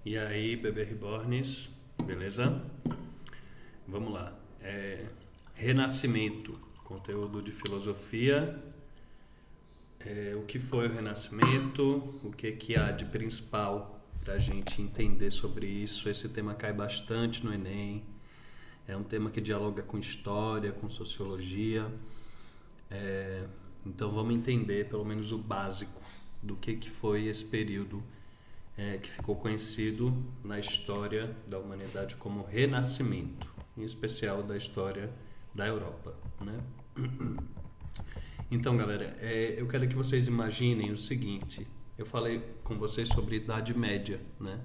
E aí, bebê reborns, beleza? Vamos lá. Renascimento, conteúdo de filosofia. O que foi o Renascimento? O que há de principal para a gente entender sobre isso? Esse tema cai bastante no Enem. É um tema que dialoga com história, com sociologia. Então vamos entender pelo menos o básico do que foi esse período que ficou conhecido na história da humanidade como Renascimento, em especial da história da Europa, né? Então, galera, eu quero que vocês imaginem o seguinte: eu falei com vocês sobre Idade Média, né?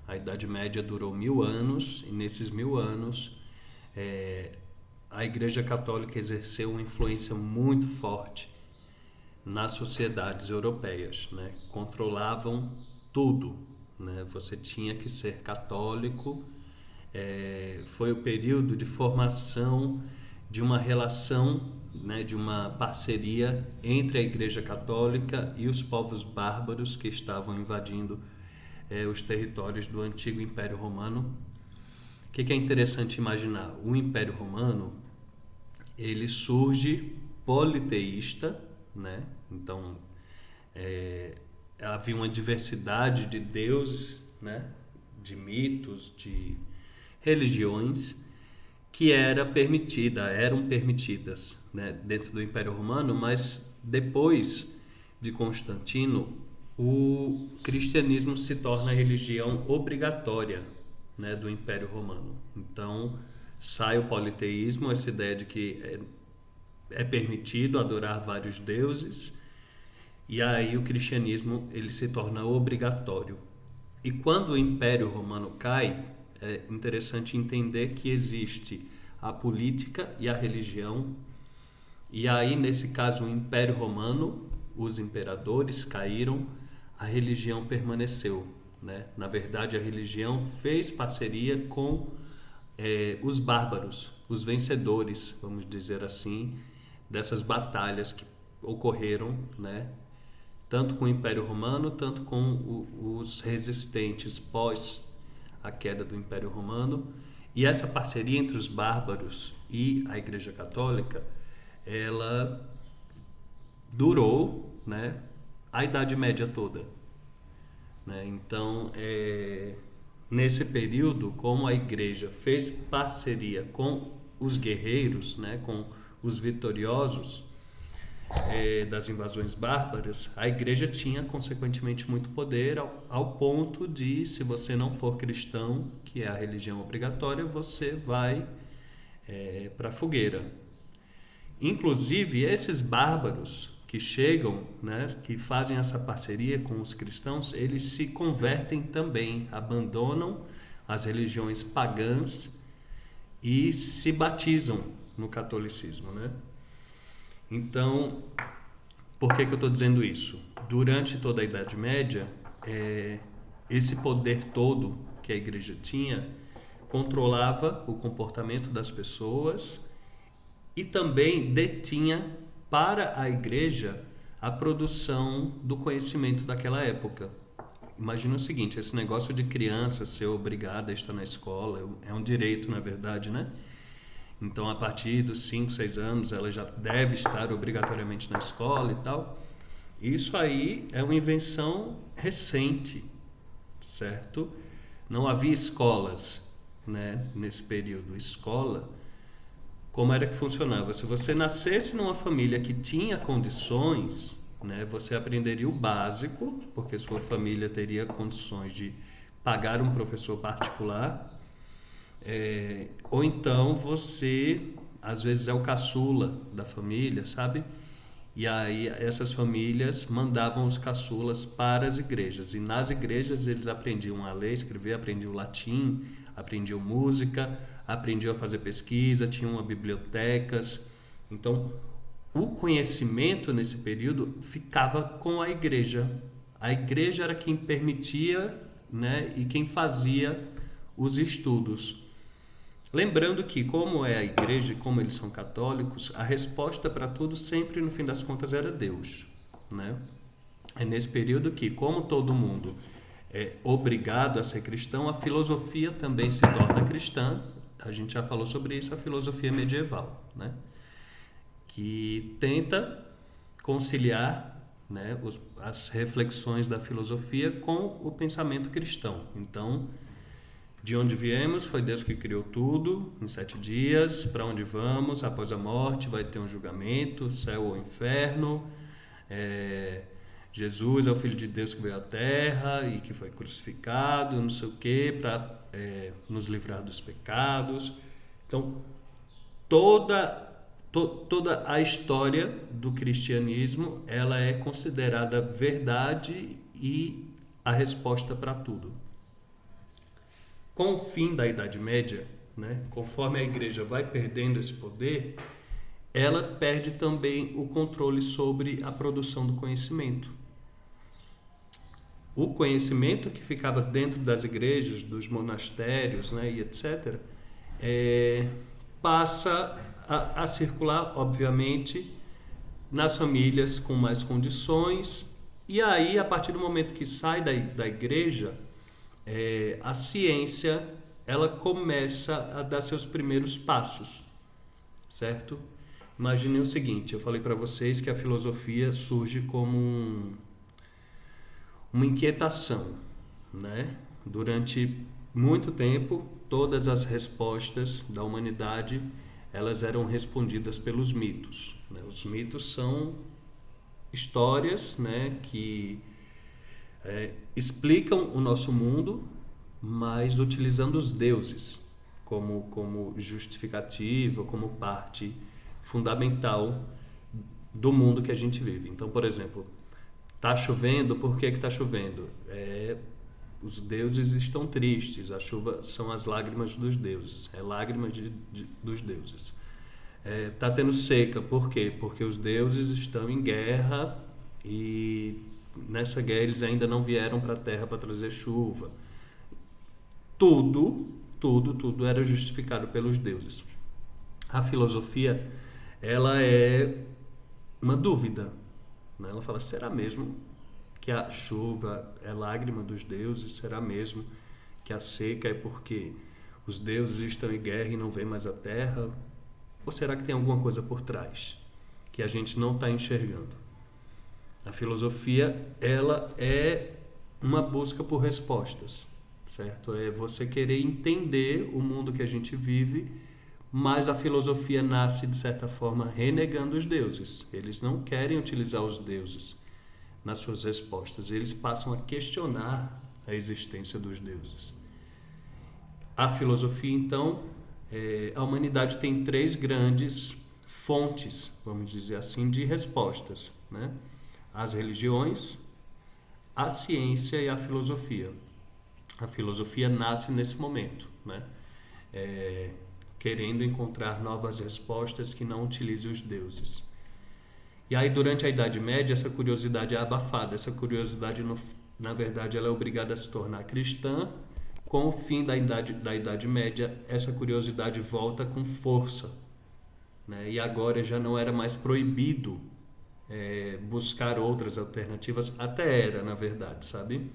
A Idade Média durou 1000 anos e nesses 1000 anos a Igreja Católica exerceu uma influência muito forte nas sociedades europeias, né? Controlavam tudo, né? Você tinha que ser católico. Foi o período de formação de uma relação, né, de uma parceria entre a Igreja Católica e os povos bárbaros que estavam invadindo os territórios do antigo Império Romano. O que é interessante imaginar? O Império Romano, ele surge politeísta, né? Então havia uma diversidade de deuses, né? De mitos, de religiões que eram permitidas, né? Dentro do Império Romano, mas depois de Constantino, o cristianismo se torna a religião obrigatória, né, do Império Romano. Então sai o politeísmo, essa ideia de que é permitido adorar vários deuses, e aí o cristianismo ele se torna obrigatório. E quando o Império Romano cai, é interessante entender que existe a política e a religião. E aí, nesse caso, o Império Romano, os imperadores caíram, a religião permaneceu, né? Na verdade, a religião fez parceria com os bárbaros, os vencedores, vamos dizer assim, dessas batalhas que ocorreram, né? Tanto com o Império Romano, tanto com os resistentes pós a queda do Império Romano. E essa parceria entre os bárbaros e a Igreja Católica, ela durou, né, a Idade Média toda, né? Então, nesse período, como a Igreja fez parceria com os guerreiros, né, com os vitoriosos das invasões bárbaras, a Igreja tinha consequentemente muito poder ao ponto de, se você não for cristão, que é a religião obrigatória, você vai para a fogueira. Inclusive, esses bárbaros que chegam, né, que fazem essa parceria com os cristãos, eles se convertem também, abandonam as religiões pagãs e se batizam no catolicismo, né? Então, por que eu estou dizendo isso? Durante toda a Idade Média, esse poder todo que a Igreja tinha controlava o comportamento das pessoas e também detinha para a Igreja a produção do conhecimento daquela época. Imagina o seguinte: esse negócio de criança ser obrigada a estar na escola é um direito, na verdade, né? Então, a partir dos 5, 6 anos, ela já deve estar obrigatoriamente na escola e tal. Isso aí é uma invenção recente, certo? Não havia escolas, né, nesse período. Escola, como era que funcionava? Se você nascesse numa família que tinha condições, né, você aprenderia o básico, porque sua família teria condições de pagar um professor particular. Ou então você, às vezes, é o caçula da família, sabe? E aí essas famílias mandavam os caçulas para as igrejas. E nas igrejas eles aprendiam a ler, escrever, aprendiam latim, aprendiam música, aprendiam a fazer pesquisa, tinham bibliotecas. Então, o conhecimento nesse período ficava com a igreja. A igreja era quem permitia, né, e quem fazia os estudos. Lembrando que, como é a igreja e como eles são católicos, a resposta para tudo sempre, no fim das contas, era Deus, né? É nesse período que, como todo mundo obrigado a ser cristão, a filosofia também se torna cristã. A gente já falou sobre isso, a filosofia medieval, né? Que tenta conciliar, né, as reflexões da filosofia com o pensamento cristão. Então, de onde viemos, foi Deus que criou tudo em 7 dias. Para onde vamos? Após a morte vai ter um julgamento, céu ou inferno. Jesus é o Filho de Deus que veio à Terra e que foi crucificado, não sei o quê, para nos livrar dos pecados. Então, toda a história do cristianismo, ela é considerada verdade e a resposta para tudo. Com o fim da Idade Média, né, conforme a igreja vai perdendo esse poder, ela perde também o controle sobre a produção do conhecimento. O conhecimento que ficava dentro das igrejas, dos monastérios, né, e etc., passa a circular, obviamente, nas famílias com mais condições. E aí, a partir do momento que sai da igreja, a ciência ela começa a dar seus primeiros passos, certo? Imaginem o seguinte, eu falei para vocês que a filosofia surge como uma inquietação, né? Durante muito tempo, todas as respostas da humanidade elas eram respondidas pelos mitos, né? Os mitos são histórias, né, que explicam o nosso mundo, mas utilizando os deuses como justificativa, como parte fundamental do mundo que a gente vive. Então, por exemplo, está chovendo, por que está chovendo? Os deuses estão tristes, a chuva são as lágrimas dos deuses, lágrimas dos deuses. Está tendo seca, por quê? Porque os deuses estão em guerra e nessa guerra eles ainda não vieram para a terra para trazer chuva. Tudo era justificado pelos deuses. A filosofia, ela é uma dúvida, né? Ela fala, será mesmo que a chuva é lágrima dos deuses? Será mesmo que a seca é porque os deuses estão em guerra e não vêm mais a terra? Ou será que tem alguma coisa por trás que a gente não está enxergando? A filosofia, ela é uma busca por respostas, certo? É você querer entender o mundo que a gente vive, mas a filosofia nasce, de certa forma, renegando os deuses. Eles não querem utilizar os deuses nas suas respostas. Eles passam a questionar a existência dos deuses. A filosofia, então, a humanidade tem 3 grandes fontes, vamos dizer assim, de respostas, né? As religiões, a ciência e a filosofia. A filosofia nasce nesse momento, né? Querendo encontrar novas respostas que não utilizem os deuses. E aí, durante a Idade Média, essa curiosidade é abafada. Essa curiosidade, na verdade, ela é obrigada a se tornar cristã. Com o fim da Idade Média, essa curiosidade volta com força, né? E agora já não era mais proibido buscar outras alternativas. Até era, na verdade, sabe?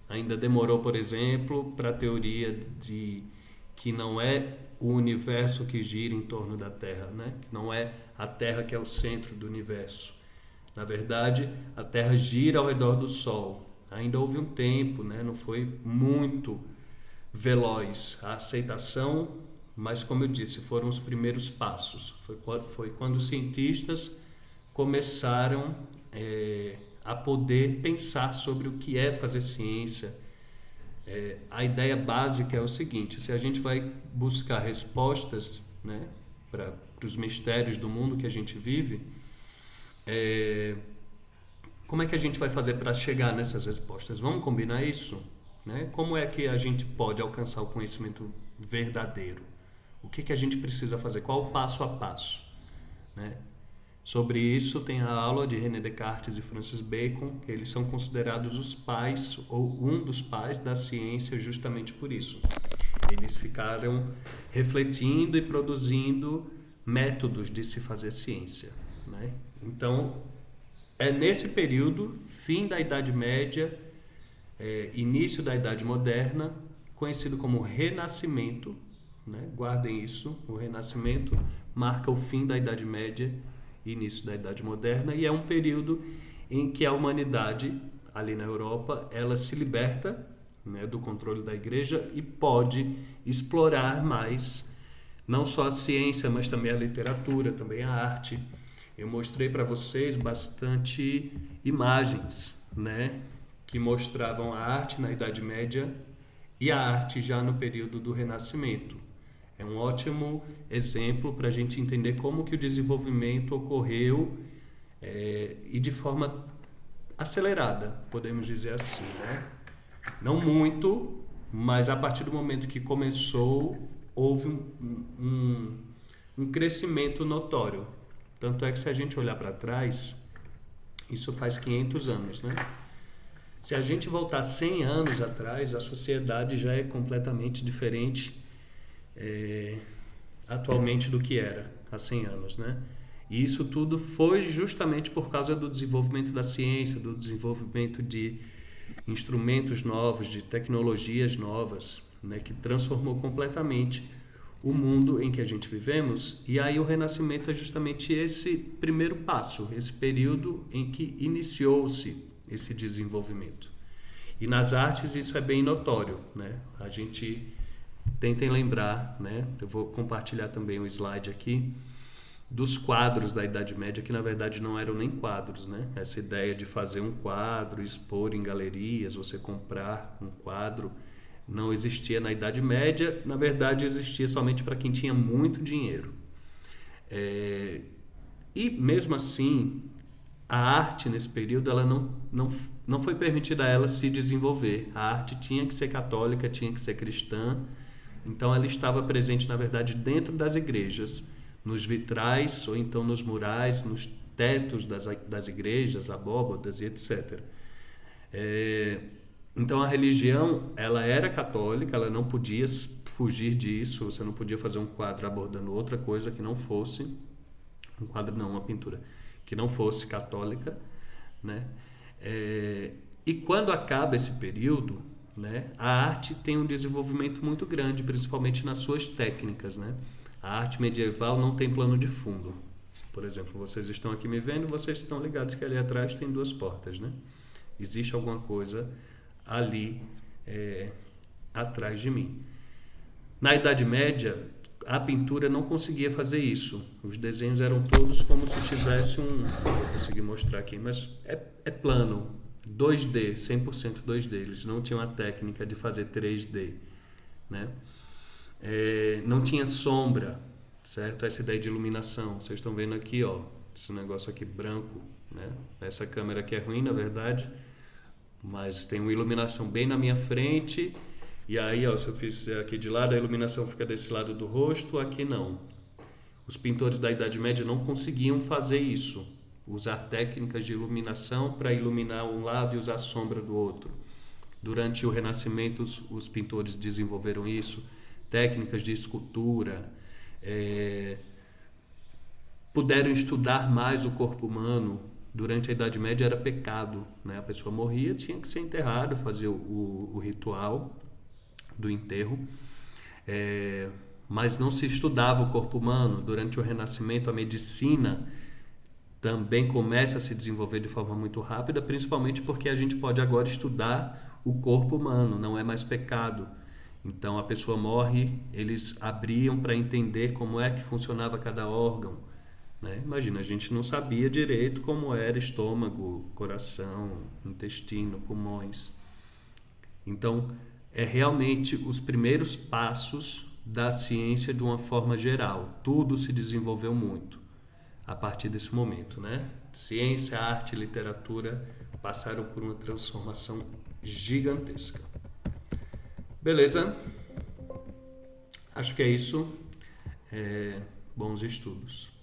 Ainda demorou, por exemplo, para a teoria de que não é o universo que gira em torno da Terra, né? Que não é a Terra que é o centro do universo. Na verdade, a Terra gira ao redor do Sol. Ainda houve um tempo, né? Não foi muito veloz a aceitação, mas, como eu disse, foram os primeiros passos. Foi quando os cientistas começaram a poder pensar sobre o que é fazer ciência. A ideia básica é o seguinte: se a gente vai buscar respostas, né, para os mistérios do mundo que a gente vive, como é que a gente vai fazer para chegar nessas respostas? Vamos combinar isso? Né? Como é que a gente pode alcançar o conhecimento verdadeiro? O que a gente precisa fazer? Qual o passo a passo? Né? Sobre isso tem a aula de René Descartes e Francis Bacon, que eles são considerados os pais, ou um dos pais da ciência, justamente por isso. Eles ficaram refletindo e produzindo métodos de se fazer ciência, né? Então, é nesse período, fim da Idade Média, início da Idade Moderna, conhecido como Renascimento, né? Guardem isso, o Renascimento marca o fim da Idade Média e início da Idade Moderna, e é um período em que a humanidade, ali na Europa, ela se liberta, né, do controle da igreja e pode explorar mais, não só a ciência, mas também a literatura, também a arte. Eu mostrei para vocês bastante imagens, né, que mostravam a arte na Idade Média e a arte já no período do Renascimento. É um ótimo exemplo para a gente entender como que o desenvolvimento ocorreu e de forma acelerada, podemos dizer assim, né? Não muito, mas a partir do momento que começou, houve um crescimento notório. Tanto é que se a gente olhar para trás, isso faz 500 anos, né? Se a gente voltar 100 anos atrás, a sociedade já é completamente diferente atualmente do que era há 100 anos, né? E isso tudo foi justamente por causa do desenvolvimento da ciência, do desenvolvimento de instrumentos novos, de tecnologias novas, né, que transformou completamente o mundo em que a gente vivemos. E aí o Renascimento é justamente esse primeiro passo, esse período em que iniciou-se esse desenvolvimento. E nas artes isso é bem notório, né? A gente tentem lembrar, né? Eu vou compartilhar também um slide aqui dos quadros da Idade Média, que na verdade não eram nem quadros, né? Essa ideia de fazer um quadro, expor em galerias, você comprar um quadro, não existia na Idade Média. Na verdade existia somente para quem tinha muito dinheiro. E mesmo assim, a arte nesse período ela não foi permitida a ela se desenvolver. A arte tinha que ser católica, tinha que ser cristã. Então ela estava presente, na verdade, dentro das igrejas, nos vitrais ou então nos murais, nos tetos das igrejas, abóbadas e etc. Então a religião ela era católica, ela não podia fugir disso. Você não podia fazer um quadro abordando outra coisa que não fosse um quadro, não, uma pintura que não fosse católica, né? E quando acaba esse período, né, a arte tem um desenvolvimento muito grande, principalmente nas suas técnicas, né? A arte medieval não tem plano de fundo. Por exemplo, vocês estão aqui me vendo, vocês estão ligados que ali atrás tem 2 portas, né? Existe alguma coisa ali atrás de mim. Na Idade Média, a pintura não conseguia fazer isso. Os desenhos eram todos como se tivesse vou conseguir mostrar aqui, mas é plano, 2D, 100% 2D. Eles não tinham a técnica de fazer 3D, né? Não tinha sombra, certo? Essa ideia de iluminação. Vocês estão vendo aqui, ó, esse negócio aqui branco, né? Essa câmera aqui é ruim, na verdade, mas tem uma iluminação bem na minha frente. E aí, ó, se eu fizer aqui de lado, a iluminação fica desse lado do rosto, aqui não. Os pintores da Idade Média não conseguiam fazer isso, usar técnicas de iluminação para iluminar um lado e usar a sombra do outro. Durante o Renascimento, os pintores desenvolveram isso, técnicas de escultura, puderam estudar mais o corpo humano. Durante a Idade Média era pecado, né? A pessoa morria, tinha que ser enterrado, fazer o ritual do enterro, mas não se estudava o corpo humano. Durante o Renascimento, a medicina também começa a se desenvolver de forma muito rápida, principalmente porque a gente pode agora estudar o corpo humano, não é mais pecado. Então a pessoa morre, eles abriam para entender como é que funcionava cada órgão, né? Imagina, a gente não sabia direito como era estômago, coração, intestino, pulmões. Então realmente os primeiros passos da ciência de uma forma geral. Tudo se desenvolveu muito a partir desse momento, né? Ciência, arte, literatura passaram por uma transformação gigantesca. Beleza? Acho que é isso. Bons estudos.